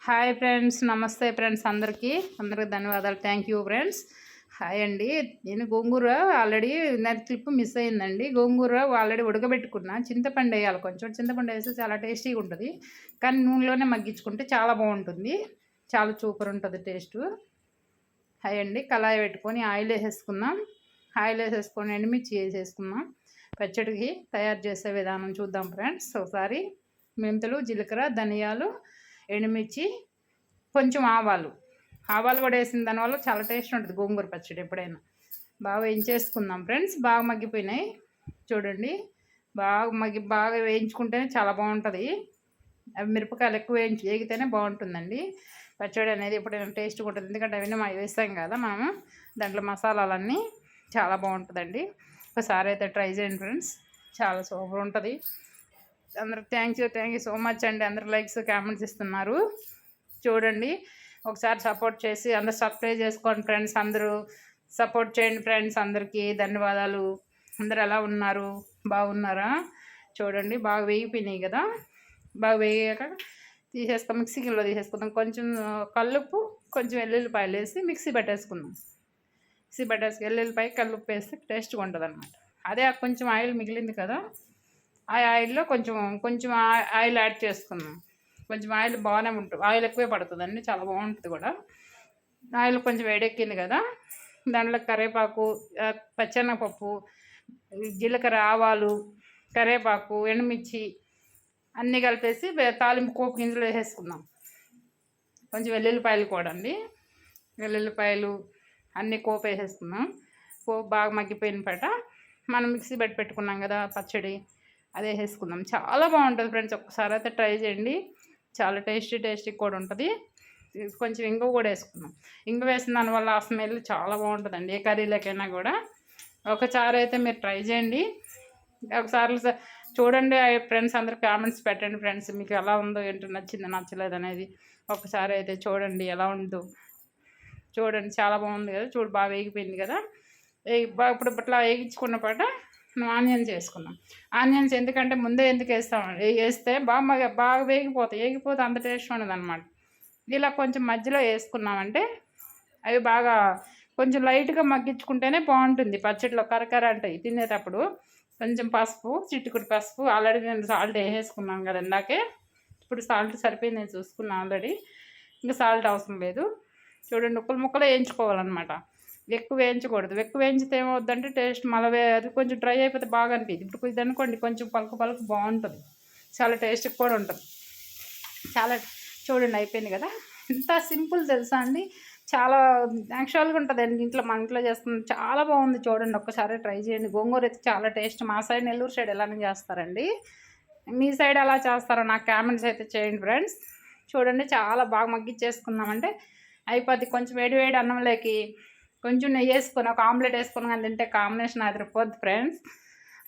Hi friends, నమస్తే friends. అందరికీ ధన్యవాదాలు. Thank you friends. హాయ్ అండి. నేను గోంగూర ఆల్రెడీ క్లిప్ మిస్ అయిందండి. గోంగూర ఆల్రెడీ ఉడకబెట్టుకున్నా. చింతపండు వేయాలి, కొంచెం చింతపండు వేస్తే చాలా టేస్టీగా ఉంటుంది. కానీ నూనెలోనే మగ్గించుకుంటే చాలా బాగుంటుంది, చాలా సూపర్ ఉంటుంది టేస్టు. హాయ్ అండి. కళాయి పెట్టుకొని ఆయిల్ వేసేసుకుందాం. ఆయిల్ వేసేసుకొని ఎండుమిర్చి వేసేసుకుందాం. పచ్చడికి తయారు చేసే విధానం చూద్దాం ఫ్రెండ్స్. ఒకసారి మెంతులు, జీలకర్ర, ధనియాలు, ఎండుమిర్చి, కొంచెం ఆవాలు కూడా వేసిన దానివల్ల చాలా టేస్ట్ ఉంటుంది గోంగూర పచ్చడి. ఎప్పుడైనా బాగా వేయించేసుకుందాం ఫ్రెండ్స్. బాగా మగ్గిపోయినాయి చూడండి. బాగా వేయించుకుంటేనే చాలా బాగుంటుంది. అవి మిరపకాయలు ఎక్కువ వేగితేనే బాగుంటుందండి పచ్చడి అనేది. ఎప్పుడైనా టేస్ట్గా ఉంటుంది, ఎందుకంటే అవన్నీ వేస్తాం కదా మనము దాంట్లో మసాలాలన్నీ. చాలా బాగుంటుందండి. ఒకసారి అయితే ట్రై చేయండి ఫ్రెండ్స్, చాలా సూపర్ ఉంటుంది. అందరికి థ్యాంక్ యూ సో మచ్ అండి. అందరు లైక్స్, కామెంట్స్ ఇస్తున్నారు చూడండి. ఒకసారి సపోర్ట్ చేసి అందరు సబ్స్క్రైబ్ చేసుకోండి ఫ్రెండ్స్. అందరూ సపోర్ట్ చేయండి ఫ్రెండ్స్. అందరికీ ధన్యవాదాలు. అందరు ఎలా ఉన్నారు, బాగున్నారా? చూడండి బాగా వేగిపోయినాయి కదా. బాగా వేగాక మిక్సీలో తీసేసుకుందాం. కొంచెం కల్లుప్పు, కొంచెం వెల్లుల్లిపాయలు వేసి మిక్సీ పెట్టేసుకుందాం. వెల్లుల్లిపాయ, కల్లుప్పు వేస్తే టేస్ట్గా ఉంటుంది అనమాట. అదే కొంచెం ఆయిల్ మిగిలింది కదా, ఆ ఆయిల్లో కొంచెం ఆయిల్ యాడ్ చేసుకుందాం. కొంచెం ఆయిల్ బాగానే ఉంటుంది, ఆయిల్ ఎక్కువే పడుతుందండి, చాలా బాగుంటుంది కూడా. ఆయిల్ కొంచెం వేడెక్కింది కదా, దాంట్లో కరివేపాకు, పచ్చెనగపప్పు, జీలకర్ర, ఆవాలు, కరివేపాకు, ఎండుమిర్చి అన్నీ కలిపేసి తాలింపు పోపు గింజలు వేసేసుకుందాం. కొంచెం వెల్లుల్లిపాయలు కూడా అండి, వెల్లుల్లిపాయలు అన్నీ పోపు వేసేసుకుందాం. పోపు బాగా మగ్గిపోయిన పట మనం మిక్సీ పెట్టుకున్నాం కదా పచ్చడి, అదే వేసుకుందాం. చాలా బాగుంటుంది ఫ్రెండ్స్. ఒక్కసారి అయితే ట్రై చేయండి, చాలా టేస్టీ కూడా ఉంటుంది. కొంచెం ఇంగువ కూడా వేసుకుందాం. ఇంగువ వేసిన దానివల్ల ఆ స్మెల్ చాలా బాగుంటుందండి ఏ కర్రీలకైనా కూడా. ఒకసారి అయితే మీరు ట్రై చేయండి. ఒకసారి చూడండి ఫ్రెండ్స్. అందరు కామెంట్స్ పెట్టండి ఫ్రెండ్స్, మీకు ఎలా ఉందో ఏంటో, నచ్చిందో నచ్చలేదు అనేది. ఒకసారి అయితే చూడండి ఎలా ఉందో. చూడండి చాలా బాగుంది కదా, బాగా వేగిపోయింది కదా. ఇప్పుడు ఇట్లా వేగించుకున్న పాట ఆనియన్స్ వేసుకుందాం. ఆనియన్స్ ఎందుకంటే ముందే ఎందుకు వేస్తే బాగా వేగిపోతే అంత టేస్ట్ ఉండదు అనమాట. ఇలా కొంచెం మధ్యలో వేసుకున్నామంటే అవి బాగా కొంచెం లైట్గా మగ్గించుకుంటేనే బాగుంటుంది పచ్చడిలో. కరకర అంటాయి తినేటప్పుడు. కొంచెం పసుపు, చిట్టుకుడి పసుపు, ఆల్రెడీ నేను సాల్ట్ వేసేసుకున్నాను కదా ఇందాకే. ఇప్పుడు సాల్ట్ సరిపోయింది, నేను చూసుకున్నాను ఆల్రెడీ, ఇంకా సాల్ట్ అవసరం లేదు. చూడండి ముక్కలు వేయించుకోవాలన్నమాట, ఎక్కువ వేయించకూడదు. ఎక్కువ వేయించితే ఏమవుద్దంటే టేస్ట్ మళ్ళీ అది కొంచెం డ్రై అయిపోతే బాగా అనిపించింది. ఇప్పుడు ఇది అనుకోండి కొంచెం పలుకు బాగుంటుంది, చాలా టేస్ట్గా కూడా ఉంటుంది. చూడండి అయిపోయింది కదా. ఇంత సింపుల్ తెలుసా అండి, చాలా యాక్చువల్గా ఉంటుందండి. మన ఇంట్లో చేస్తుంది, చాలా బాగుంది. చూడండి ఒక్కసారి ట్రై చేయండి. గోంగూర అయితే చాలా టేస్ట్. మా సైడ్ నెల్లూరు సైడ్ ఎలానే చేస్తారండి, మీ సైడ్ ఎలా చేస్తారో నాకు కామెంట్స్ అయితే చేయండి ఫ్రెండ్స్. చూడండి చాలా బాగా మగ్గిచ్చేసుకున్నామంటే అయిపోద్ది. కొంచెం వేడి అన్నంలోకి కొంచెం నెయ్యి వేసుకొని ఒక ఆమ్లెట్ వేసుకొని కానీ తింటే కాంబినేషన్ అదిరిపోద్ది ఫ్రెండ్స్.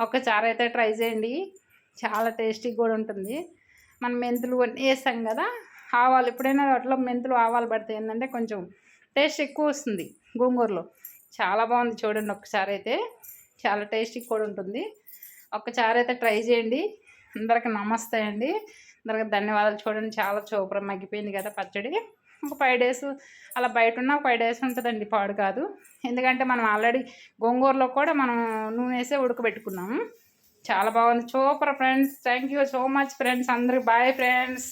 ఒక్కసారి అయితే ట్రై చేయండి, చాలా టేస్టీగా కూడా ఉంటుంది. మనం మెంతులు వేసాం కదా, ఆవాలు ఎప్పుడైనా అట్లా మెంతులు ఆవాలు పడితే ఏంటంటే కొంచెం టేస్ట్ ఎక్కువ వస్తుంది గోంగూరలో. చాలా బాగుంది చూడండి. ఒక్కసారి అయితే చాలా టేస్టీగా కూడా ఉంటుంది. ఒక్కసారి అయితే ట్రై చేయండి. అందరికీ నమస్తే అండి, అందరికీ ధన్యవాదాలు. చూడండి చాలా సూపర్ మగ్గిపోయింది కదా పచ్చడి. ఒక 5 days అలా బయట ఉన్న 5 days ఉంటుందండి, పాడు కాదు. ఎందుకంటే మనం ఆల్రెడీ గోంగూరలో కూడా మనం నూనె వేసే ఉడకబెట్టుకున్నాము. చాలా బాగుంది, super friends. Thank you so much friends. అందరికి బాయ్ ఫ్రెండ్స్.